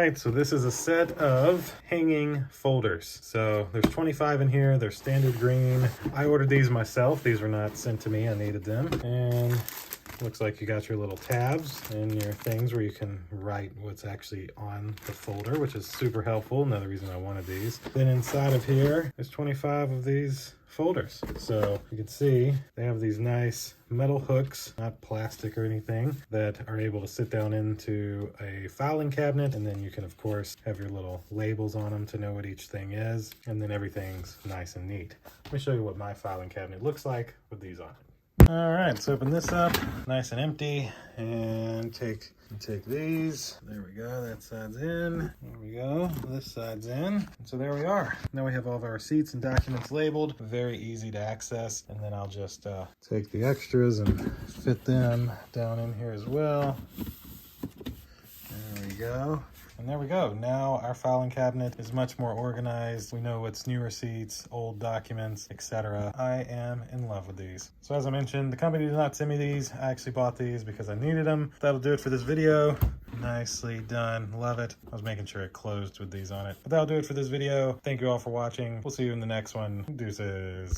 right, so this is a set of hanging folders. So there's 25 in here. They're standard green. I ordered these myself. These were not sent to me. I needed them. And looks like you got your little tabs and your things where you can write what's actually on the folder, which is super helpful. Another reason I wanted these. Then inside of here, there's 25 of these folders. So you can see they have these nice metal hooks, not plastic or anything, that are able to sit down into a filing cabinet. And then you can, of course, have your little labels on them to know what each thing is. And then everything's nice and neat. Let me show you what my filing cabinet looks like with these on it. All right, let's open this up, nice and empty, and take these. There we go, that side's in. There we go, this side's in. And so there we are. Now we have all of our receipts and documents labeled, very easy to access. And then I'll just take the extras and fit them down in here as well. There we go. And there we go. Now our filing cabinet is much more organized. We know what's new receipts, old documents, etc. I am in love with these. So as I mentioned, the company did not send me these. I actually bought these because I needed them. That'll do it for this video. Nicely done. Love it. I was making sure it closed with these on it. But that'll do it for this video. Thank you all for watching. We'll see you in the next one. Deuces.